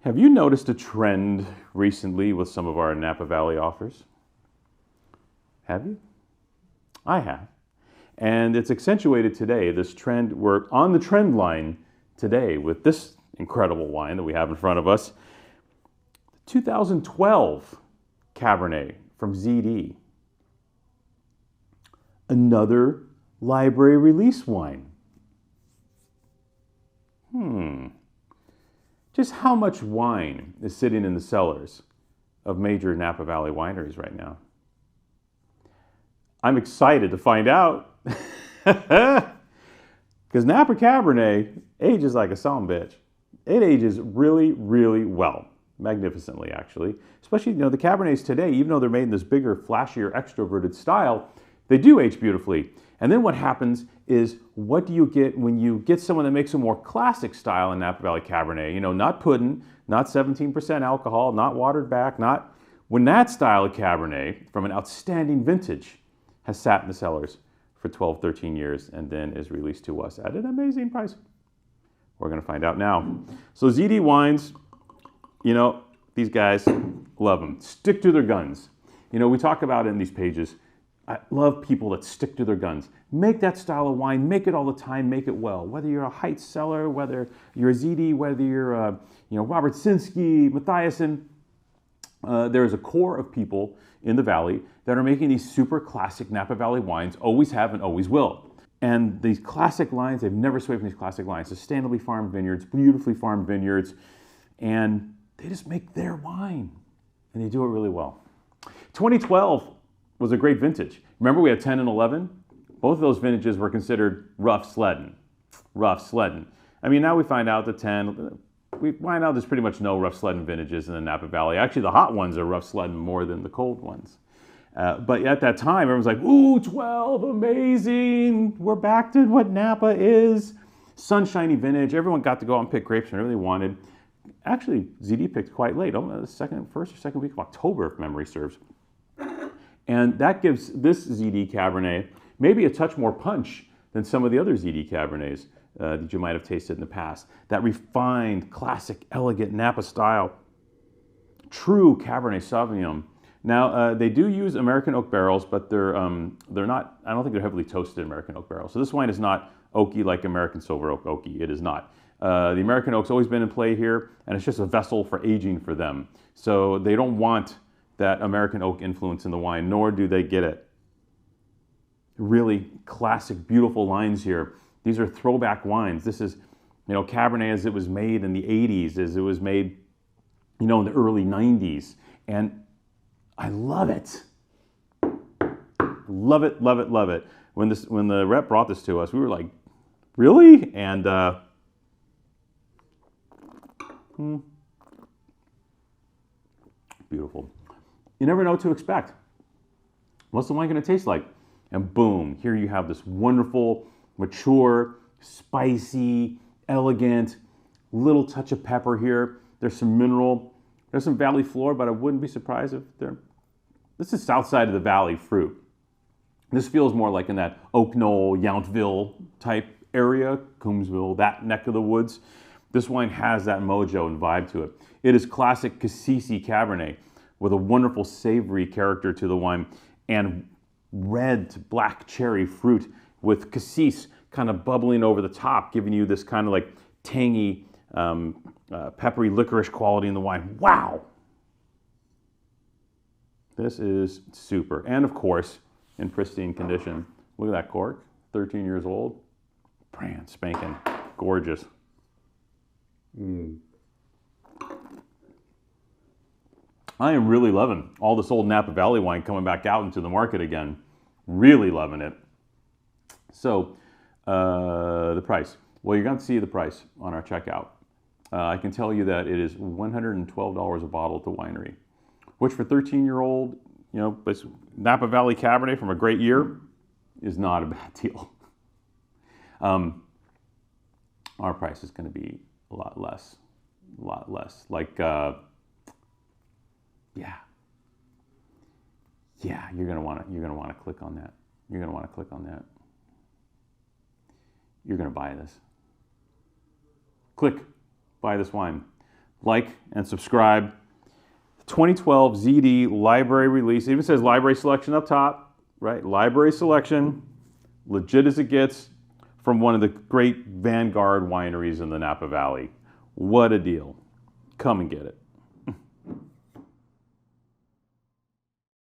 Have you noticed a trend recently with some of our Napa Valley offers? Have you? I have. And it's accentuated today, this trend. We're on the trend line today with this incredible wine that we have in front of us. 2012 Cabernet from ZD. Another library release wine. Just how much wine is sitting in the cellars of major Napa Valley wineries right now? I'm excited to find out. Because Napa Cabernet ages like a son-bitch. It ages really, really well. Magnificently, actually. Especially, the Cabernets today, even though they're made in this bigger, flashier, extroverted style, they do age beautifully. And then what happens is, what do you get when you get someone that makes a more classic style in Napa Valley Cabernet? Not pudding, not 17% alcohol, not watered back, not... When that style of Cabernet from an outstanding vintage has sat in the cellars for 12, 13 years and then is released to us at an amazing price. We're going to find out now. So ZD Wines, these guys love them. Stick to their guns. We talk about it in these pages. I love people that stick to their guns. Make that style of wine, make it all the time, make it well. Whether you're a Heights cellar, whether you're a ZD, whether you're Robert Sinsky, Mathiasen, there's a core of people in the Valley that are making these super classic Napa Valley wines, always have and always will. And these classic lines, they've never swayed from these classic lines. Sustainably farmed vineyards, beautifully farmed vineyards, and they just make their wine, and they do it really well. 2012 was a great vintage. Remember, we had 10 and 11? Both of those vintages were considered rough sledding. Rough sledding. Now we find out that there's pretty much no rough sledding vintages in the Napa Valley. Actually, the hot ones are rough sledding more than the cold ones. But at that time, everyone's like, ooh, 12, amazing. We're back to what Napa is. Sunshiny vintage. Everyone got to go out and pick grapes whenever they wanted. Actually, ZD picked quite late, the first or second week of October, if memory serves. And that gives this ZD Cabernet maybe a touch more punch than some of the other ZD Cabernets that you might have tasted in the past. That refined, classic, elegant Napa style, true Cabernet Sauvignon. Now, they do use American oak barrels, but they're not, I don't think they're heavily toasted American oak barrels. So this wine is not oaky like American silver oak oaky. It is not. The American oak's always been in play here, and it's just a vessel for aging for them. So they don't want that American oak influence in the wine, nor do they get it. Really classic, beautiful lines here. These are throwback wines. This is, Cabernet as it was made in the 80s, as it was made, in the early 90s. And I love it. Love it, love it, love it. When the rep brought this to us, we were like, really? And beautiful. You never know what to expect. What's the wine going to taste like? And boom, here you have this wonderful, mature, spicy, elegant, little touch of pepper here. There's some mineral. There's some valley floor, but I wouldn't be surprised if this is south side of the valley fruit. This feels more like in that Oak Knoll, Yountville type area, Coombsville, that neck of the woods. This wine has that mojo and vibe to it. It is classic Cassis Cabernet with a wonderful savory character to the wine and red to black cherry fruit with cassis kind of bubbling over the top, giving you this kind of like tangy, peppery licorice quality in the wine. Wow! This is super. And of course, in pristine condition. Look at that cork, 13 years old. Brand spanking, gorgeous. I am really loving all this old Napa Valley wine coming back out into the market again. Really loving it. So, the price. Well, you're going to see the price on our checkout. I can tell you that it is $112 a bottle at the winery, which for 13-year-old, Napa Valley Cabernet from a great year is not a bad deal. Our price is going to be a lot less. Like, you're gonna want to click on that. You're gonna want to click on that. You're gonna buy this. Click, buy this wine. like and subscribe. 2012 ZD library release. It even says library selection up top, right? Library selection, legit as it gets, from one of the great vanguard wineries in the Napa Valley. What a deal. Come and get it.